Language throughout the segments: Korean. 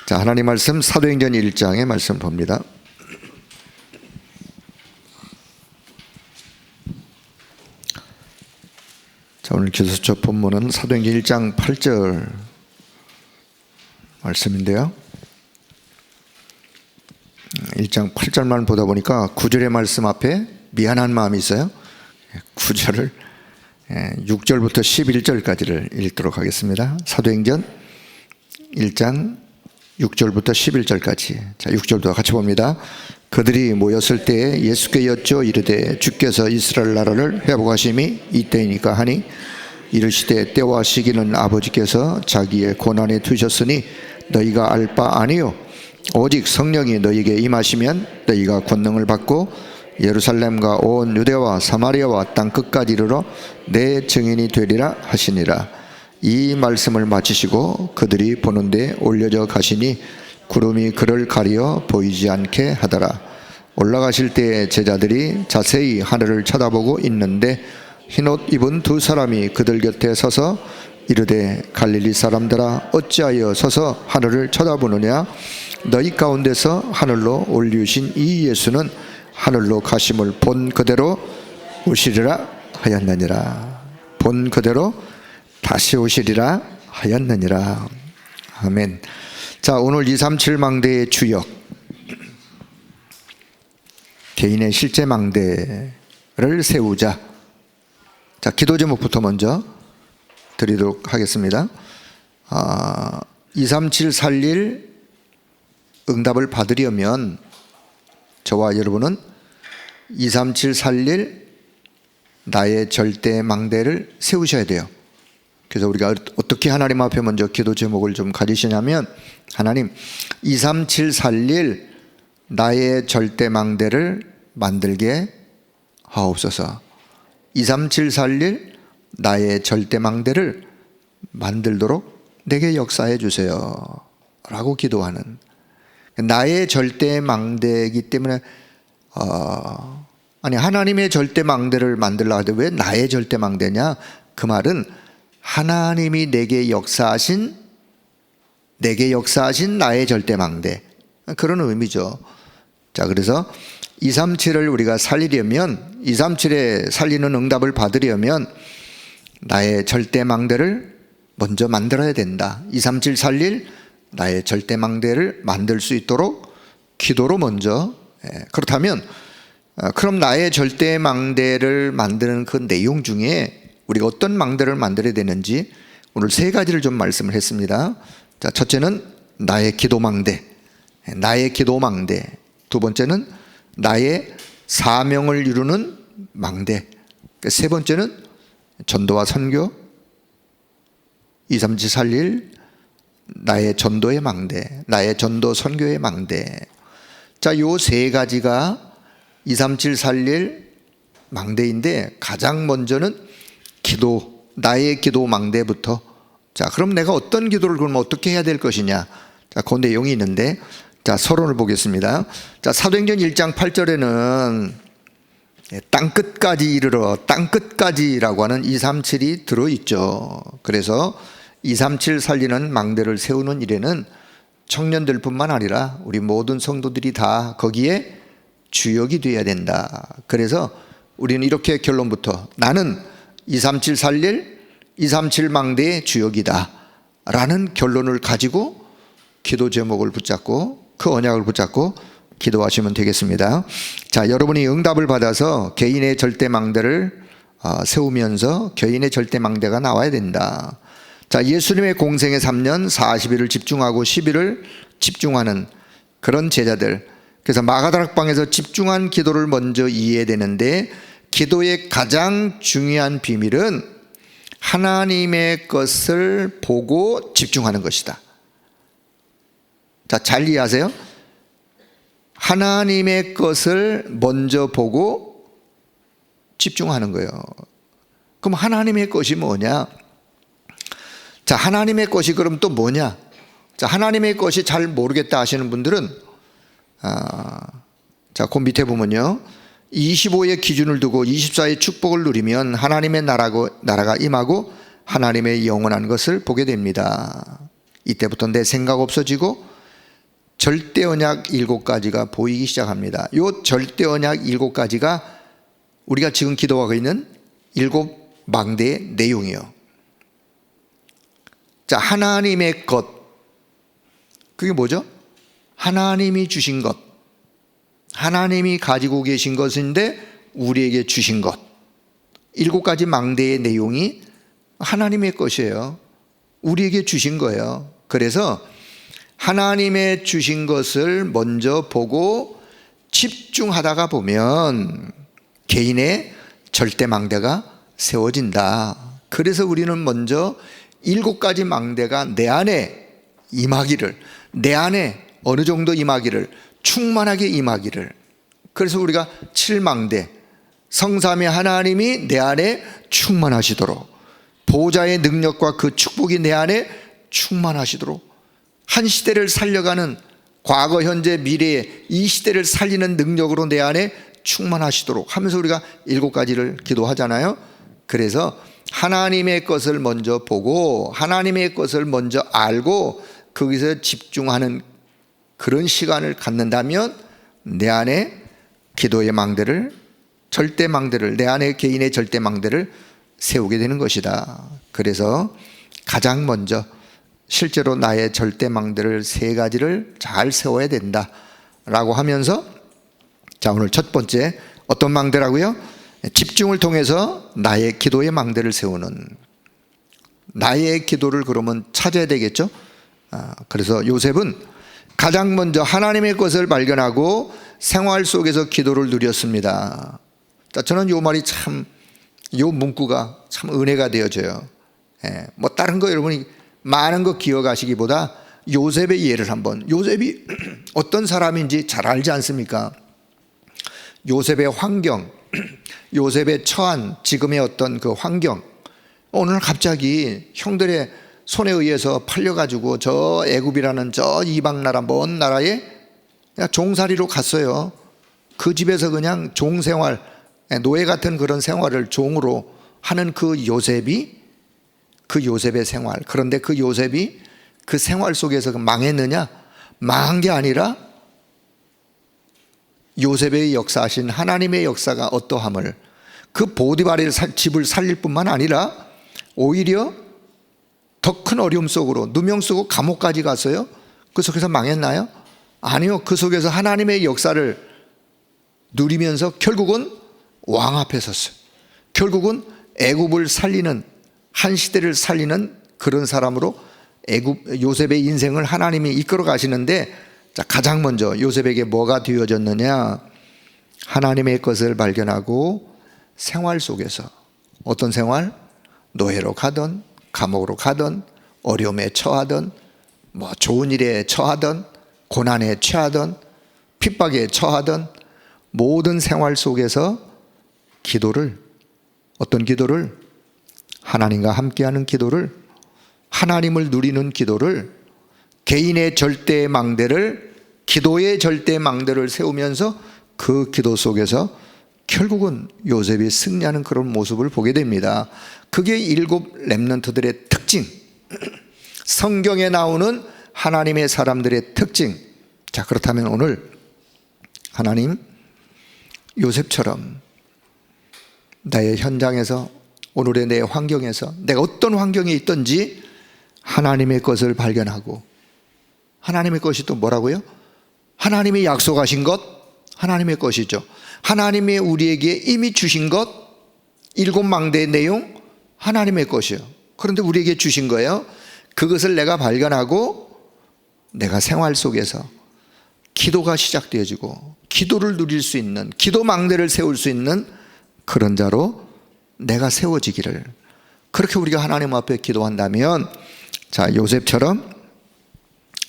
자, 하나님 말씀 사도행전 1장의 말씀 봅니다. 자, 오늘 기도수첩 본문은 사도행전 1장 8절 말씀인데요. 1장 8절만 보다 보니까 9절의 말씀 앞에 미안한 마음이 있어요. 9절을 6절부터 11절까지를 읽도록 하겠습니다. 사도행전 1장 6절부터 11절까지. 자, 6절도 같이 봅니다. 그들이 모였을 때에 예수께 여쭈어 이르되 주께서 이스라엘 나라를 회복하심이 이때이니까 하니 이르시되 때와 시기는 아버지께서 자기의 고난에 두셨으니 너희가 알 바 아니요 오직 성령이 너희에게 임하시면 너희가 권능을 받고 예루살렘과 온 유대와 사마리아와 땅 끝까지 이르러 내 증인이 되리라 하시니라. 이 말씀을 마치시고 그들이 보는데 올려져 가시니 구름이 그를 가리어 보이지 않게 하더라. 올라가실 때 제자들이 자세히 하늘을 쳐다보고 있는데 흰옷 입은 두 사람이 그들 곁에 서서 이르되 갈릴리 사람들아 어찌하여 서서 하늘을 쳐다보느냐. 너희 가운데서 하늘로 올리우신 이 예수는 하늘로 가심을 본 그대로 오시리라 하였느니라. 본 그대로 다시 오시리라 하였느니라. 아멘. 자, 오늘 237 망대의 주역, 개인의 실제 망대를 세우자. 자, 기도 제목부터 먼저 드리도록 하겠습니다. 237 살릴 응답을 받으려면 저와 여러분은 237 살릴 나의 절대 망대를 세우셔야 돼요. 그래서 우리가 어떻게 하나님 앞에 먼저 기도 제목을 좀 가지시냐면, 하나님 237 살릴 나의 절대 망대를 만들게 하옵소서. 237 살릴 나의 절대 망대를 만들도록 내게 역사해 주세요 라고 기도하는, 나의 절대 망대이기 때문에 아니 하나님의 절대 망대를 만들려고 하는데 왜 나의 절대 망대냐. 그 말은 하나님이 내게 역사하신 나의 절대 망대, 그런 의미죠. 자, 그래서 237을 우리가 살리려면, 237에 살리는 응답을 받으려면 나의 절대 망대를 먼저 만들어야 된다. 237 살릴 나의 절대 망대를 만들 수 있도록 기도로 먼저. 그렇다면 그럼 나의 절대 망대를 만드는 그 내용 중에 우리가 어떤 망대를 만들어야 되는지 오늘 세 가지를 좀 말씀을 했습니다. 자, 첫째는 나의 기도 망대, 나의 기도 망대. 두 번째는 나의 사명을 이루는 망대. 세 번째는 전도와 선교, 237 살릴 나의 전도의 망대, 나의 전도 선교의 망대. 자, 요 세 가지가 237 살릴 망대인데, 가장 먼저는 기도, 나의 기도 망대부터. 자, 그럼 내가 어떤 기도를 그럼 어떻게 해야 될 것이냐. 자, 그 내용이 있는데, 자, 서론을 보겠습니다. 자, 사도행전 1장 8절에는 땅끝까지 이르러, 땅끝까지라고 하는 237이 들어있죠. 그래서 237 살리는 망대를 세우는 일에는 청년들 뿐만 아니라 우리 모든 성도들이 다 거기에 주역이 되어야 된다. 그래서 우리는 이렇게 결론부터, 나는 237 살릴 237 망대의 주역이다 라는 결론을 가지고 기도 제목을 붙잡고 그 언약을 붙잡고 기도하시면 되겠습니다. 자, 여러분이 응답을 받아서 개인의 절대 망대를 세우면서 개인의 절대 망대가 나와야 된다. 자, 예수님의 공생의 3년 40일을 집중하고 10일을 집중하는 그런 제자들. 그래서 마가다락방에서 집중한 기도를 먼저 이해해야 되는데, 기도의 가장 중요한 비밀은 하나님의 것을 보고 집중하는 것이다. 자, 잘 이해하세요? 하나님의 것을 먼저 보고 집중하는 거예요. 그럼 하나님의 것이 뭐냐? 자, 하나님의 것이 그럼 또 뭐냐? 자, 하나님의 것이 잘 모르겠다 하시는 분들은 자, 그 밑에 보면요, 25의 기준을 두고 24의 축복을 누리면 하나님의 나라가 임하고 하나님의 영원한 것을 보게 됩니다. 이때부터 내 생각 없어지고 절대 언약 7가지가 보이기 시작합니다. 요 절대 언약 7가지가 우리가 지금 기도하고 있는 7망대의 내용이요. 자, 하나님의 것. 그게 뭐죠? 하나님이 주신 것. 하나님이 가지고 계신 것인데 우리에게 주신 것. 7가지 망대의 내용이 하나님의 것이에요. 우리에게 주신 거예요. 그래서 하나님의 주신 것을 먼저 보고 집중하다가 보면 개인의 절대 망대가 세워진다. 그래서 우리는 먼저 7가지 망대가 내 안에 임하기를, 내 안에 어느 정도 임하기를, 충만하게 임하기를. 그래서 우리가 7망대, 성삼위 하나님이 내 안에 충만하시도록, 보좌의 능력과 그 축복이 내 안에 충만하시도록, 한 시대를 살려가는 과거, 현재, 미래의 이 시대를 살리는 능력으로 내 안에 충만하시도록 하면서 우리가 7가지를 기도하잖아요. 그래서 하나님의 것을 먼저 보고 하나님의 것을 먼저 알고 거기서 집중하는 그런 시간을 갖는다면 내 안에 기도의 망대를, 절대 망대를, 내 안에 개인의 절대 망대를 세우게 되는 것이다. 그래서 가장 먼저 실제로 나의 절대 망대를 3가지를 잘 세워야 된다 라고 하면서, 자, 오늘 첫 번째 어떤 망대라고요? 집중을 통해서 나의 기도의 망대를 세우는, 나의 기도를 그러면 찾아야 되겠죠. 그래서 요셉은 가장 먼저 하나님의 것을 발견하고 생활 속에서 기도를 누렸습니다. 자, 저는 요 말이 참, 요 문구가 참 은혜가 되어져요. 뭐 다른 거 여러분이 많은 거 기억하시기보다 요셉의 예를 한번, 요셉이 어떤 사람인지 잘 알지 않습니까? 요셉의 환경, 요셉의 처한 지금의 어떤 그 환경, 오늘 갑자기 형들의 손에 의해서 팔려가지고 저 애굽이라는 저 이방 나라, 먼 나라에 그냥 종살이로 갔어요. 그 집에서 그냥 종생활, 노예 같은 그런 생활을 종으로 하는 그 요셉이, 그 요셉의 생활, 그런데 그 요셉이 그 생활 속에서 망했느냐? 망한 게 아니라 요셉의 역사하신 하나님의 역사가 어떠함을, 그 보디발의 집을 살릴 뿐만 아니라 오히려 더 큰 어려움 속으로 누명 쓰고 감옥까지 갔어요. 그 속에서 망했나요? 아니요. 그 속에서 하나님의 역사를 누리면서 결국은 왕 앞에 섰어요. 결국은 애굽을 살리는, 한 시대를 살리는 그런 사람으로 요셉의 인생을 하나님이 이끌어 가시는데, 자, 가장 먼저 요셉에게 뭐가 되어졌느냐? 하나님의 것을 발견하고 생활 속에서, 어떤 생활? 노예로 가든 감옥으로 가든 어려움에 처하든 뭐 좋은 일에 처하든 고난에 처하든 핍박에 처하든 모든 생활 속에서 기도를, 어떤 기도를? 하나님과 함께하는 기도를, 하나님을 누리는 기도를, 개인의 절대 망대를, 기도의 절대 망대를 세우면서 그 기도 속에서 결국은 요셉이 승리하는 그런 모습을 보게 됩니다. 그게 7 렘넌트들의 특징, 성경에 나오는 하나님의 사람들의 특징. 자, 그렇다면 오늘 하나님 요셉처럼 나의 현장에서, 오늘의 내 환경에서, 내가 어떤 환경에 있든지 하나님의 것을 발견하고, 하나님의 것이 또 뭐라고요? 하나님이 약속하신 것, 하나님의 것이죠. 하나님이 우리에게 이미 주신 것, 7망대의 내용, 하나님의 것이요. 그런데 우리에게 주신 거예요. 그것을 내가 발견하고 내가 생활 속에서 기도가 시작되어지고 기도를 누릴 수 있는, 기도 망대를 세울 수 있는 그런 자로 내가 세워지기를, 그렇게 우리가 하나님 앞에 기도한다면, 자, 요셉처럼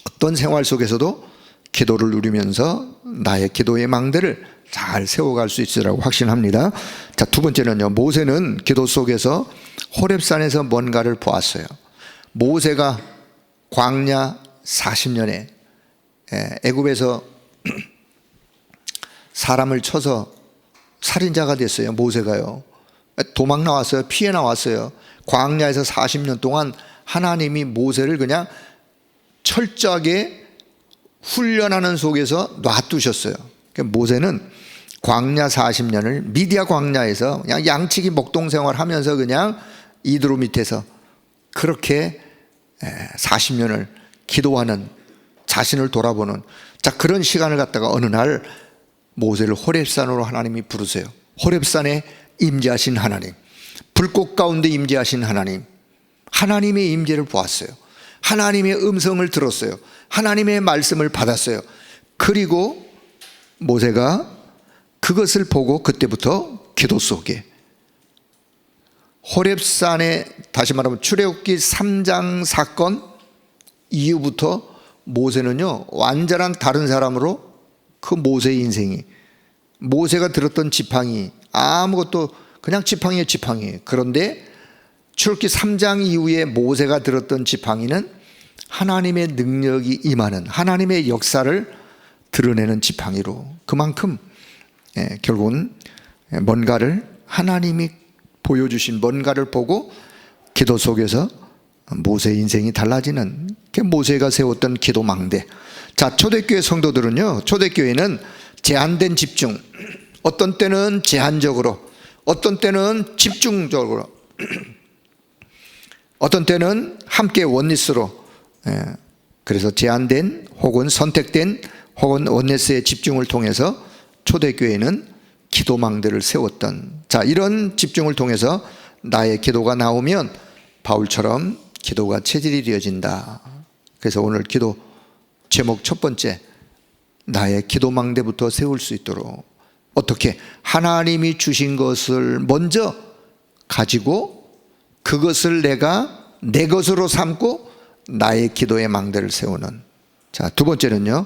어떤 생활 속에서도 기도를 누리면서 나의 기도의 망대를 잘 세워갈 수 있으라고 확신합니다. 자, 두 번째는요, 모세는 기도 속에서 호렙산에서 뭔가를 보았어요. 모세가 광야 40년에 애굽에서 사람을 쳐서 살인자가 됐어요. 모세가요. 도망 나왔어요. 피해 나왔어요. 광야에서 40년 동안 하나님이 모세를 그냥 철저하게 훈련하는 속에서 놔두셨어요. 모세는 광야 40년을 미디아 광야에서 그냥 양치기 목동 생활하면서 그냥 이드로 밑에서 그렇게 40년을 기도하는, 자신을 돌아보는, 자, 그런 시간을 갖다가 어느 날 모세를 호렙산으로 하나님이 부르세요. 호렙산에 임재하신 하나님, 불꽃 가운데 임재하신 하나님, 하나님의 임재를 보았어요. 하나님의 음성을 들었어요. 하나님의 말씀을 받았어요. 그리고 모세가 그것을 보고 그때부터 기도 속에, 호렙산에, 다시 말하면 출애굽기 3장 사건 이후부터 모세는요 완전한 다른 사람으로, 그 모세의 인생이, 모세가 들었던 지팡이 아무것도 그냥 지팡이의 지팡이에요. 그런데 출애굽기 3장 이후에 모세가 들었던 지팡이는 하나님의 능력이 임하는, 하나님의 역사를 드러내는 지팡이로, 그만큼 결국은 뭔가를, 하나님이 보여주신 뭔가를 보고 기도 속에서 모세의 인생이 달라지는 게 모세가 세웠던 기도 망대. 자, 초대교회 성도들은요, 초대교회는 제한된 집중, 어떤 때는 제한적으로, 어떤 때는 집중적으로, 어떤 때는 함께 원리스로, 그래서 제한된 혹은 선택된 혹은 원리스의 집중을 통해서 초대교회는 기도망대를 세웠던, 자, 이런 집중을 통해서 나의 기도가 나오면 바울처럼 기도가 체질이 되어진다. 그래서 오늘 기도 제목 첫 번째, 나의 기도망대부터 세울 수 있도록 어떻게 하나님이 주신 것을 먼저 가지고 그것을 내가 내 것으로 삼고 나의 기도의 망대를 세우는. 자, 두 번째는요,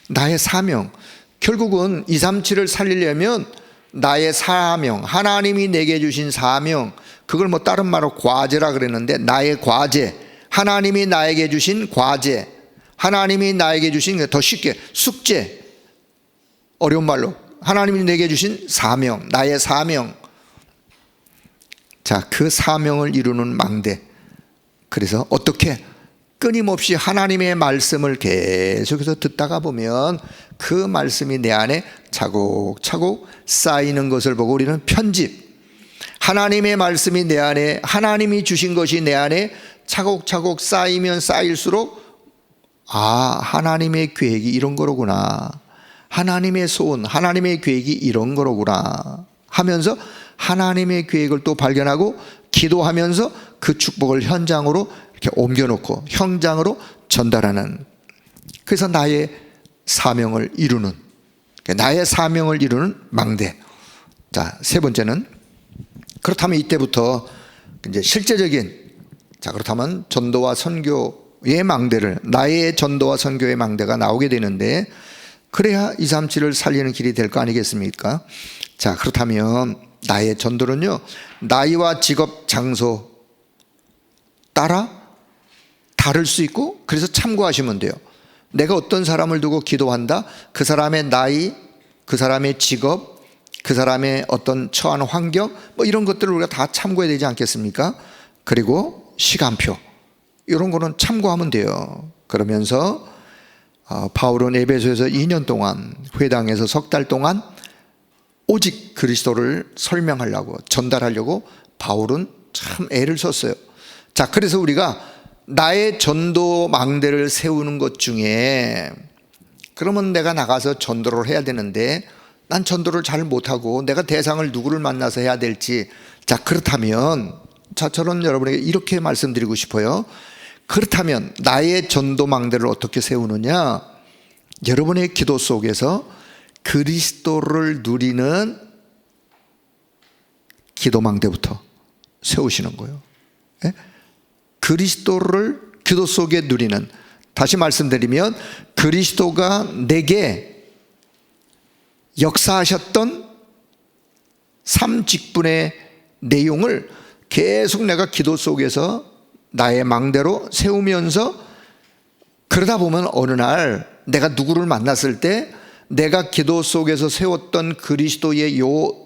나의 사명. 결국은 237을 살리려면 나의 사명, 하나님이 내게 주신 사명, 그걸 뭐 다른 말로 과제라 그랬는데, 나의 과제, 하나님이 나에게 주신 과제, 하나님이 나에게 주신, 더 쉽게 숙제, 어려운 말로 하나님이 내게 주신 사명, 나의 사명. 자, 그 사명을 이루는 망대. 그래서 어떻게 끊임없이 하나님의 말씀을 계속해서 듣다가 보면 그 말씀이 내 안에 차곡차곡 쌓이는 것을 보고 우리는 편집, 하나님의 말씀이 내 안에, 하나님이 주신 것이 내 안에 차곡차곡 쌓이면 쌓일수록, 아, 하나님의 계획이 이런 거로구나, 하나님의 소원, 하나님의 계획이 이런 거로구나 하면서 하나님의 계획을 또 발견하고 기도하면서 그 축복을 현장으로 이렇게 옮겨놓고 현장으로 전달하는, 그래서 나의 사명을 이루는, 나의 사명을 이루는 망대. 자, 세 번째는, 그렇다면 이때부터 이제 실제적인, 자, 그렇다면 전도와 선교의 망대를, 나의 전도와 선교의 망대가 나오게 되는데, 그래야 237을 살리는 길이 될 거 아니겠습니까? 자, 그렇다면 나의 전도는요, 나이와 직업, 장소 따라 다를 수 있고, 그래서 참고하시면 돼요. 내가 어떤 사람을 두고 기도한다, 그 사람의 나이, 그 사람의 직업, 그 사람의 어떤 처한 환경, 뭐 이런 것들을 우리가 다 참고해야 되지 않겠습니까? 그리고 시간표, 이런 거는 참고하면 돼요. 그러면서 바울은 에베소에서 2년 동안, 회당에서 석 달 동안 오직 그리스도를 설명하려고, 전달하려고 바울은 참 애를 썼어요. 자, 그래서 우리가 나의 전도 망대를 세우는 것 중에, 그러면 내가 나가서 전도를 해야 되는데 난 전도를 잘 못하고 내가 대상을 누구를 만나서 해야 될지, 자, 그렇다면, 자, 저는 여러분에게 이렇게 말씀드리고 싶어요. 그렇다면 나의 전도 망대를 어떻게 세우느냐, 여러분의 기도 속에서 그리스도를 누리는 기도 망대부터 세우시는 거예요. 예? 그리스도를 기도 속에 누리는, 다시 말씀드리면 그리스도가 내게 역사하셨던 삶 직분의 내용을 계속 내가 기도 속에서 나의 망대로 세우면서, 그러다 보면 어느 날 내가 누구를 만났을 때 내가 기도 속에서 세웠던 그리스도의 요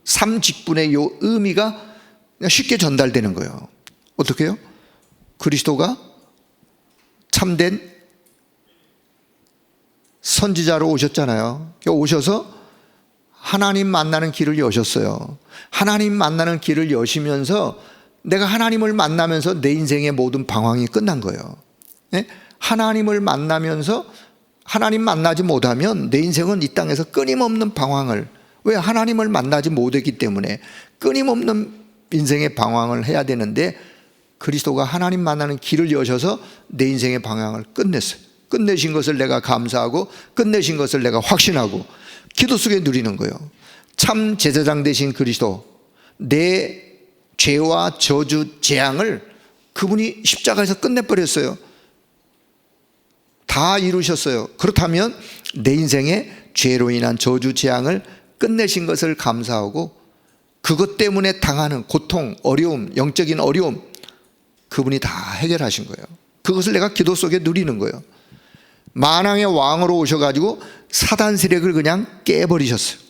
삶 직분의 요 의미가 쉽게 전달되는 거예요. 어떻게 해요? 그리스도가 참된 선지자로 오셨잖아요. 오셔서 하나님 만나는 길을 여셨어요. 하나님 만나는 길을 여시면서 내가 하나님을 만나면서 내 인생의 모든 방황이 끝난 거예요. 네? 하나님을 만나면서 하나님 만나지 못하면 내 인생은 이 땅에서 끊임없는 방황을, 왜? 하나님을 만나지 못했기 때문에 끊임없는 인생의 방황을 해야 되는데, 그리스도가 하나님 만나는 길을 여셔서 내 인생의 방황을 끝냈어요. 끝내신 것을 내가 감사하고 끝내신 것을 내가 확신하고 기도 속에 누리는 거예요. 참 제사장 되신 그리스도, 내 죄와 저주 재앙을 그분이 십자가에서 끝내버렸어요. 다 이루셨어요. 그렇다면 내 인생의 죄로 인한 저주 재앙을 끝내신 것을 감사하고 그것 때문에 당하는 고통, 어려움, 영적인 어려움, 그분이 다 해결하신 거예요. 그것을 내가 기도 속에 누리는 거예요. 만왕의 왕으로 오셔가지고 사단 세력을 그냥 깨버리셨어요.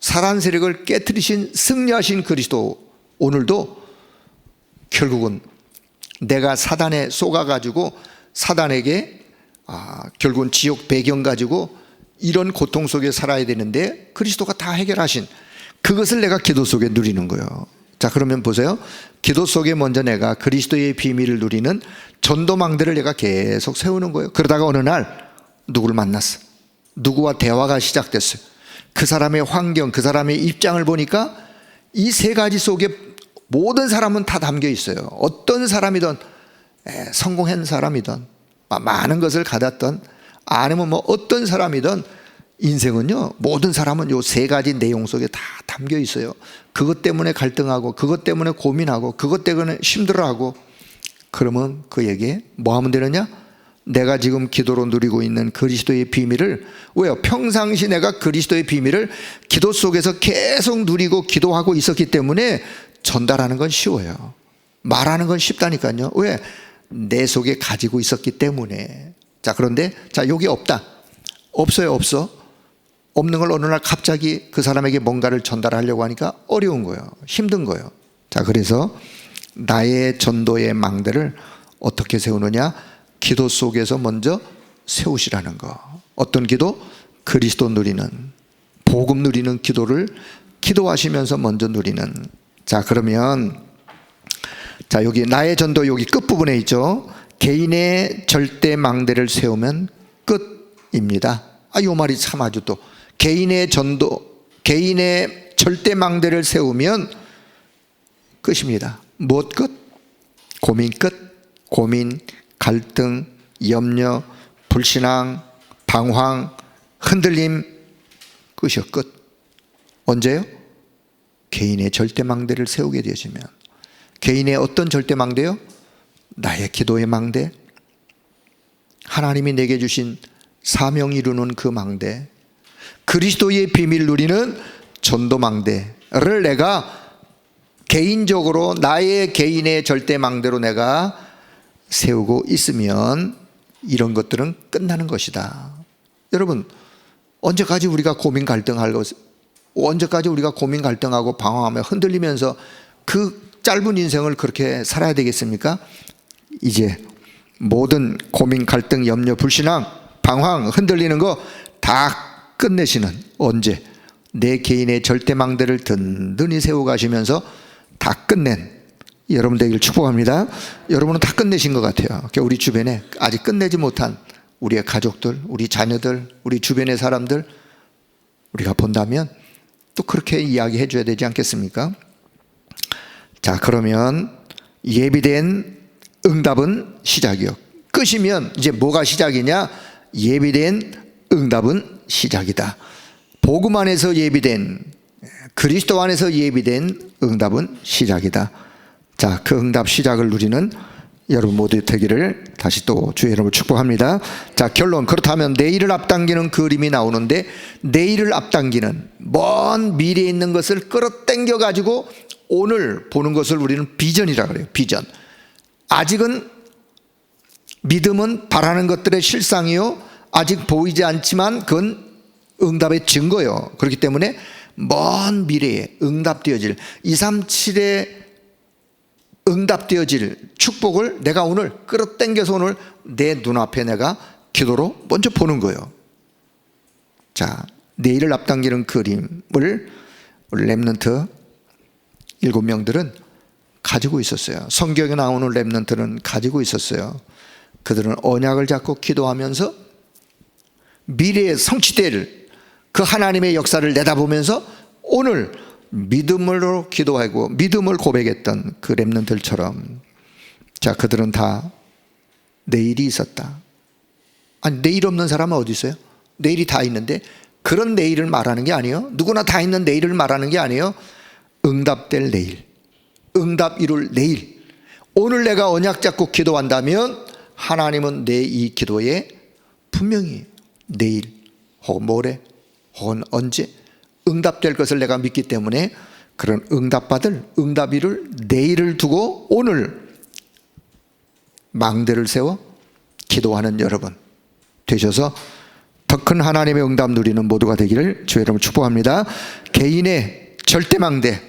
사단 세력을 깨트리신 승리하신 그리스도, 오늘도 결국은 내가 사단에 속아가지고 사단에게 결국은 지옥 배경 가지고 이런 고통 속에 살아야 되는데 그리스도가 다 해결하신 그것을 내가 기도 속에 누리는 거예요. 자, 그러면 보세요. 기도 속에 먼저 내가 그리스도의 비밀을 누리는 전도망대를 내가 계속 세우는 거예요. 그러다가 어느 날 누구를 만났어. 누구와 대화가 시작됐어요. 그 사람의 환경, 그 사람의 입장을 보니까 이 세 가지 속에 모든 사람은 다 담겨 있어요. 어떤 사람이든, 성공한 사람이든, 많은 것을 가졌던, 아니면 뭐 어떤 사람이든, 인생은요, 모든 사람은 요 세 가지 내용 속에 다 담겨 있어요. 그것 때문에 갈등하고, 그것 때문에 고민하고, 그것 때문에 힘들어하고, 그러면 그에게 뭐 하면 되느냐? 내가 지금 기도로 누리고 있는 그리스도의 비밀을, 왜요? 평상시 내가 그리스도의 비밀을 기도 속에서 계속 누리고 기도하고 있었기 때문에 전달하는 건 쉬워요. 말하는 건 쉽다니까요. 왜? 내 속에 가지고 있었기 때문에. 자, 그런데 자, 여기 없다. 없어요, 없어. 없는 걸 어느 날 갑자기 그 사람에게 뭔가를 전달하려고 하니까 어려운 거예요. 힘든 거예요. 자, 그래서 나의 전도의 망대를 어떻게 세우느냐? 기도 속에서 먼저 세우시라는 거. 어떤 기도? 그리스도 누리는, 복음 누리는 기도를 기도하시면서 먼저 누리는. 자, 그러면 자, 여기 나의 전도 여기 끝부분에 있죠. 개인의 절대 망대를 세우면 끝입니다. 이 말이 참 아주 또 개인의 전도, 개인의 절대 망대를 세우면 끝입니다. 무엇 끝? 고민 끝. 고민, 갈등, 염려, 불신앙, 방황, 흔들림, 끝이요, 끝. 언제요? 개인의 절대망대를 세우게 되어지면. 개인의 어떤 절대망대요? 나의 기도의 망대, 하나님이 내게 주신 사명 이루는 그 망대, 그리스도의 비밀 누리는 전도망대를 내가 개인적으로 나의 개인의 절대망대로 내가 세우고 있으면 이런 것들은 끝나는 것이다. 여러분, 언제까지 우리가 고민 갈등할 것, 언제까지 우리가 고민 갈등하고 방황하며 흔들리면서 그 짧은 인생을 그렇게 살아야 되겠습니까? 이제 모든 고민 갈등 염려 불신앙 방황 흔들리는 거 다 끝내시는, 언제? 내 개인의 절대망대를 든든히 세워 가시면서 다 끝낸 여러분 되기를 축복합니다. 여러분은 다 끝내신 것 같아요. 우리 주변에 아직 끝내지 못한 우리의 가족들, 우리 자녀들, 우리 주변의 사람들 우리가 본다면 또 그렇게 이야기해 줘야 되지 않겠습니까? 자, 그러면 예비된 응답은 시작이요. 끝이면 이제 뭐가 시작이냐? 예비된 응답은 시작이다. 복음 안에서 예비된, 그리스도 안에서 예비된 응답은 시작이다. 자, 그 응답 시작을 누리는 여러분 모두 되기를 다시 또 주의 이름으로 축복합니다. 자, 결론. 그렇다면 내일을 앞당기는 그림이 나오는데, 내일을 앞당기는 먼 미래에 있는 것을 끌어당겨 가지고 오늘 보는 것을 우리는 비전이라 그래요. 비전. 아직은 믿음은 바라는 것들의 실상이요, 아직 보이지 않지만 그건 응답의 증거요. 그렇기 때문에 먼 미래에 응답되어질 237의 응답되어질 축복을 내가 오늘 끌어당겨서 오늘 내 눈앞에 내가 기도로 먼저 보는 거예요. 자, 내일을 앞당기는 그림을 렘넌트 7명들은 가지고 있었어요. 성경에 나오는 렘넌트는 가지고 있었어요. 그들은 언약을 잡고 기도하면서 미래에 성취될 그 하나님의 역사를 내다보면서 오늘 믿음으로 기도하고 믿음을 고백했던 그 렘넌트들처럼, 자, 그들은 다 내일이 있었다. 아니, 내일 없는 사람은 어디 있어요? 내일이 다 있는데, 그런 내일을 말하는 게 아니에요. 누구나 다 있는 내일을 말하는 게 아니에요. 응답될 내일, 응답 이룰 내일. 오늘 내가 언약 잡고 기도한다면 하나님은 내 이 기도에 분명히 내일 혹은 모레 혹은 언제 응답될 것을 내가 믿기 때문에, 그런 응답받을 응답 이룰 내일을 두고 오늘 망대를 세워 기도하는 여러분 되셔서 더 큰 하나님의 응답 누리는 모두가 되기를 주의 이름으로 축복합니다. 개인의 절대망대,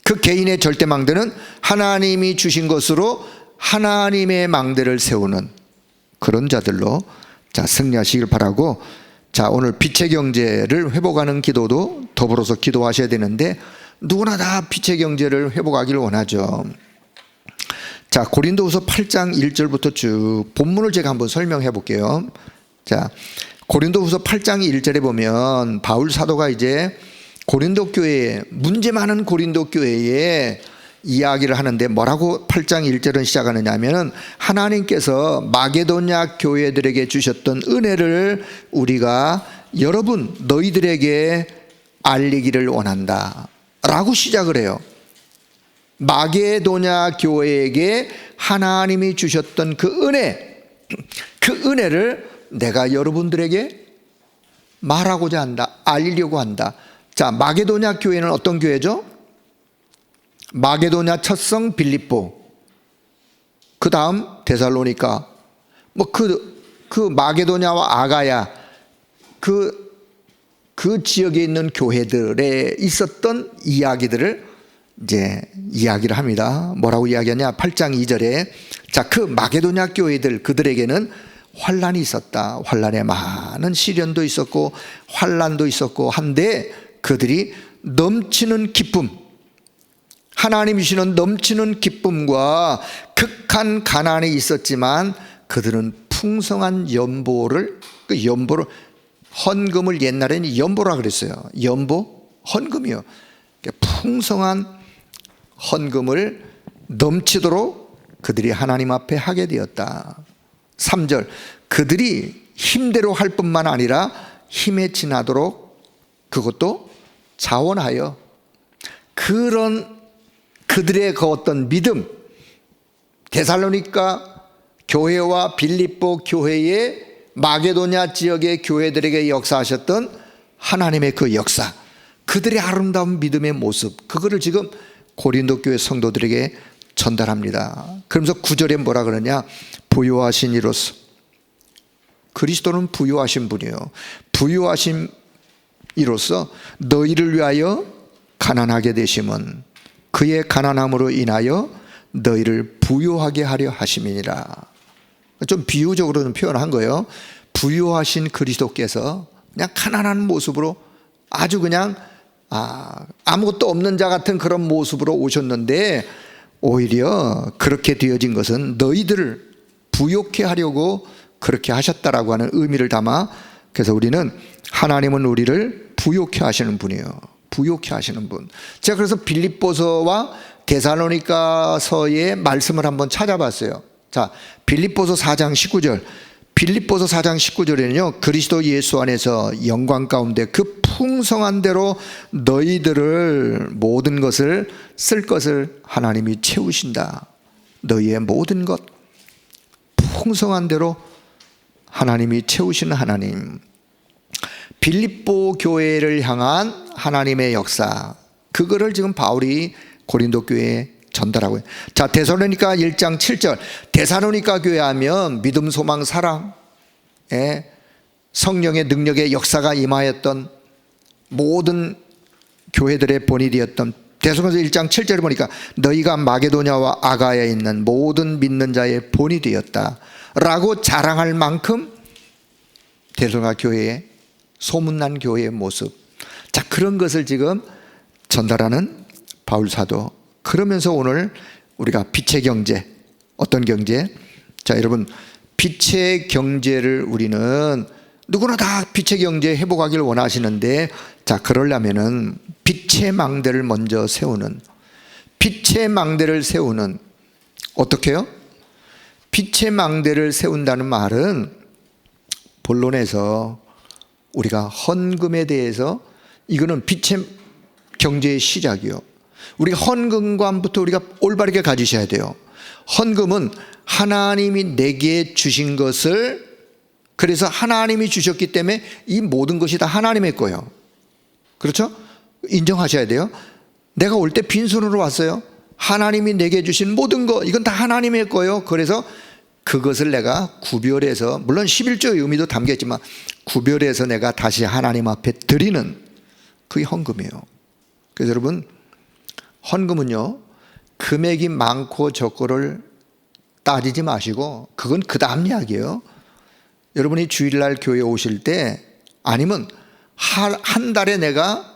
그 개인의 절대망대는 하나님이 주신 것으로 하나님의 망대를 세우는 그런 자들로, 자, 승리하시길 바라고, 자, 오늘 빛의 경제를 회복하는 기도도 더불어서 기도하셔야 되는데, 누구나 다 빛의 경제를 회복하기를 원하죠. 자, 고린도후서 8장 1절부터 쭉 본문을 제가 한번 설명해 볼게요. 자, 고린도후서 8장 1절에 보면 바울 사도가 이제 고린도 교회에, 문제 많은 고린도 교회에 이야기를 하는데 뭐라고 8장 1절은 시작하느냐 하면은, 하나님께서 마게도냐 교회들에게 주셨던 은혜를 우리가 여러분 너희들에게 알리기를 원한다 라고 시작을 해요. 마게도냐 교회에게 하나님이 주셨던 그 은혜, 그 은혜를 내가 여러분들에게 말하고자 한다, 알리려고 한다. 자, 마게도냐 교회는 어떤 교회죠? 마게도냐 첫성 빌립보, 그 다음 데살로니가, 뭐 그 마게도냐와 아가야, 그 지역에 있는 교회들에 있었던 이야기들을 이제 이야기를 합니다. 뭐라고 이야기하냐? 8장 2절에, 자, 그 마게도냐 교회들, 그들에게는 환란이 있었다. 환란에 많은 시련도 있었고 환란도 있었고 한데, 그들이 넘치는 기쁨, 하나님이 주시는 넘치는 기쁨과 극한 가난이 있었지만 그들은 풍성한 연보를, 그 연보를, 헌금을 옛날에는 연보라 그랬어요. 연보, 헌금이요. 풍성한 헌금을 넘치도록 그들이 하나님 앞에 하게 되었다. 3절, 그들이 힘대로 할 뿐만 아니라 힘에 지나도록 그것도 자원하여, 그런 그들의 그 어떤 믿음, 데살로니가 교회와 빌립보 교회의 마게도냐 지역의 교회들에게 역사하셨던 하나님의 그 역사, 그들의 아름다운 믿음의 모습, 그거를 지금 고린도 교회 성도들에게 전달합니다. 그러면서 9절에 뭐라 그러냐? 부요하신 이로서, 그리스도는 부요하신 분이에요. 부요하신 이로서 너희를 위하여 가난하게 되심은 그의 가난함으로 인하여 너희를 부요하게 하려 하심이니라. 좀 비유적으로 좀 표현한 거예요. 부요하신 그리스도께서 그냥 가난한 모습으로, 아주 그냥 아무것도 없는 자 같은 그런 모습으로 오셨는데, 오히려 그렇게 되어진 것은 너희들을 부요케 하려고 그렇게 하셨다라고 하는 의미를 담아, 그래서 우리는 하나님은 우리를 부요케 하시는 분이에요. 부요케 하시는 분. 제가 그래서 빌립보서와 데살로니가서의 말씀을 한번 찾아봤어요. 자, 빌립보서 4장 19절. 빌립보서 4장 19절에는요, 그리스도 예수 안에서 영광 가운데 그 풍성한 대로 너희들을 모든 것을 쓸 것을 하나님이 채우신다. 너희의 모든 것 풍성한 대로 하나님이 채우시는 하나님. 빌립보 교회를 향한 하나님의 역사, 그거를 지금 바울이 고린도 교회에 전달하고 있어요. 자, 데살로니가 1장 7절. 데살로니가 교회 하면 믿음, 소망, 사랑에 성령의 능력의 역사가 임하였던 모든 교회들의 본이 되었던, 데살로니가 1장 7절에 보니까 너희가 마게도냐와 아가야에 있는 모든 믿는 자의 본이 되었다 라고 자랑할 만큼 데살로니가 교회에 소문난 교회의 모습. 자, 그런 것을 지금 전달하는 바울 사도. 그러면서 오늘 우리가 빛의 경제, 어떤 경제? 자, 여러분, 빛의 경제를 우리는 누구나 다 빛의 경제 회복하기를 원하시는데, 자, 그러려면은 빛의 망대를 먼저 세우는, 빛의 망대를 세우는, 어떻게 해요? 빛의 망대를 세운다는 말은 본론에서 우리가 헌금에 대해서, 이거는 빛의 경제의 시작이요. 우리가 헌금관부터 우리가 올바르게 가지셔야 돼요. 헌금은 하나님이 내게 주신 것을, 그래서 하나님이 주셨기 때문에 이 모든 것이 다 하나님의 거예요. 그렇죠? 인정하셔야 돼요. 내가 올 때 빈손으로 왔어요. 하나님이 내게 주신 모든 것, 이건 다 하나님의 거예요. 그래서 그것을 내가 구별해서, 물론 11조의 의미도 담겼지만 구별해서 내가 다시 하나님 앞에 드리는, 그게 헌금이에요. 그래서 여러분, 헌금은요, 금액이 많고 적고를 따지지 마시고, 그건 그 다음 이야기예요. 여러분이 주일날 교회에 오실 때, 아니면 한 달에 내가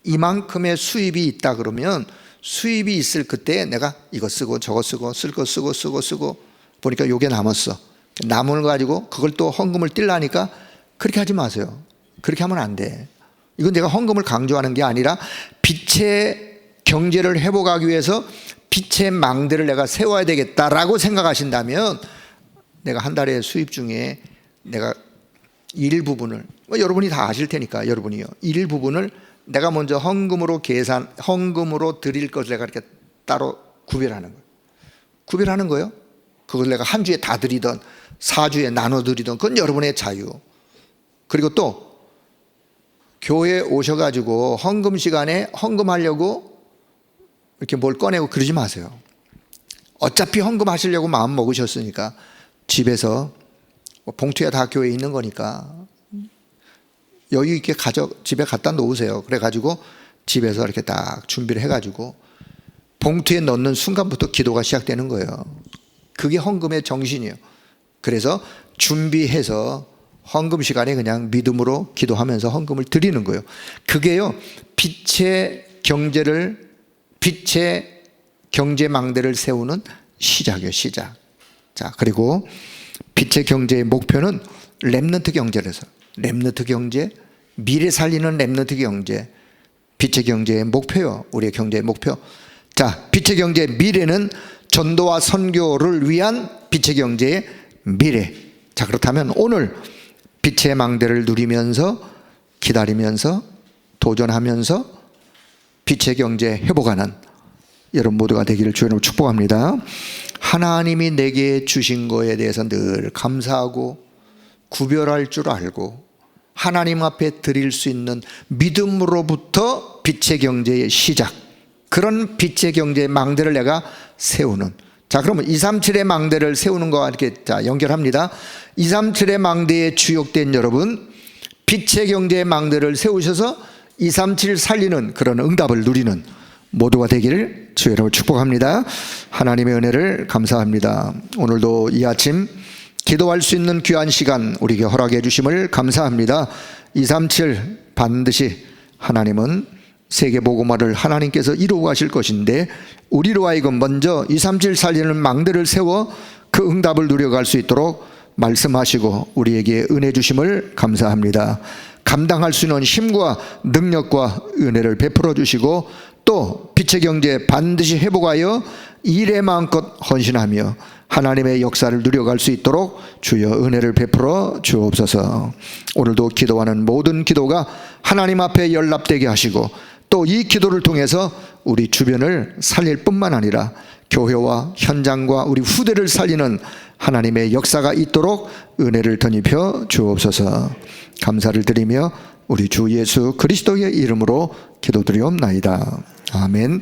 이만큼의 수입이 있다 그러면, 수입이 있을 그때 내가 이거 쓰고 저거 쓰고 쓸 거 쓰고 보니까 요게 남았어. 남은 거 가지고 그걸 또 헌금을 뛸라니까 그렇게 하지 마세요. 그렇게 하면 안 돼. 이건 내가 헌금을 강조하는 게 아니라 빛의 경제를 회복하기 위해서 빛의 망대를 내가 세워야 되겠다라고 생각하신다면, 내가 한 달에 수입 중에 내가 일부분을, 여러분이 다 아실 테니까, 여러분이요, 일부분을 내가 먼저 헌금으로 드릴 것을 내가 이렇게 따로 구별하는 거예요. 구별하는 거예요. 그걸 내가 한 주에 다 드리던 4주에 나눠 드리던, 그건 여러분의 자유. 그리고 또 교회에 오셔가지고 헌금 시간에 헌금하려고 이렇게 뭘 꺼내고 그러지 마세요. 어차피 헌금하시려고 마음 먹으셨으니까 집에서, 봉투에 다 교회에 있는 거니까 여유 있게 집에 갖다 놓으세요. 그래가지고 집에서 이렇게 딱 준비를 해가지고 봉투에 넣는 순간부터 기도가 시작되는 거예요. 그게 헌금의 정신이에요. 그래서 준비해서 헌금 시간에 그냥 믿음으로 기도하면서 헌금을 드리는 거예요. 그게요, 빛의 경제망대를 세우는 시작이에요, 시작. 자, 그리고 빛의 경제의 목표는 렘넌트 경제라서, 렘넌트 경제, 미래 살리는 렘넌트 경제, 빛의 경제의 목표요. 우리의 경제의 목표. 자, 빛의 경제의 미래는 전도와 선교를 위한 빛의 경제의 미래. 자, 그렇다면 오늘 빛의 망대를 누리면서, 기다리면서, 도전하면서 빛의 경제 회복하는 여러분 모두가 되기를 주님으로 축복합니다. 하나님이 내게 주신 거에 대해서 늘 감사하고 구별할 줄 알고 하나님 앞에 드릴 수 있는 믿음으로부터 빛의 경제의 시작, 그런 빛의 경제의 망대를 내가 세우는. 자, 그러면 237의 망대를 세우는 거와 이렇게 연결합니다. 237의 망대에 주역된 여러분, 빛의 경제의 망대를 세우셔서 237 살리는 그런 응답을 누리는 모두가 되기를 주의 이름으로 축복합니다. 하나님의 은혜를 감사합니다. 오늘도 이 아침 기도할 수 있는 귀한 시간 우리에게 허락해 주심을 감사합니다. 237 반드시 하나님은 세계복음화를 하나님께서 이루어 가실 것인데, 우리로 하여금 먼저 237 살리는 망대를 세워 그 응답을 누려갈 수 있도록 말씀하시고 우리에게 은혜 주심을 감사합니다. 감당할 수 있는 힘과 능력과 은혜를 베풀어 주시고, 또 빛의 경제 반드시 회복하여 일에 마음껏 헌신하며 하나님의 역사를 누려갈 수 있도록 주여 은혜를 베풀어 주옵소서. 오늘도 기도하는 모든 기도가 하나님 앞에 연락되게 하시고, 또 이 기도를 통해서 우리 주변을 살릴 뿐만 아니라 교회와 현장과 우리 후대를 살리는 하나님의 역사가 있도록 은혜를 덧입혀 주옵소서. 감사를 드리며 우리 주 예수 그리스도의 이름으로 기도드리옵나이다. 아멘.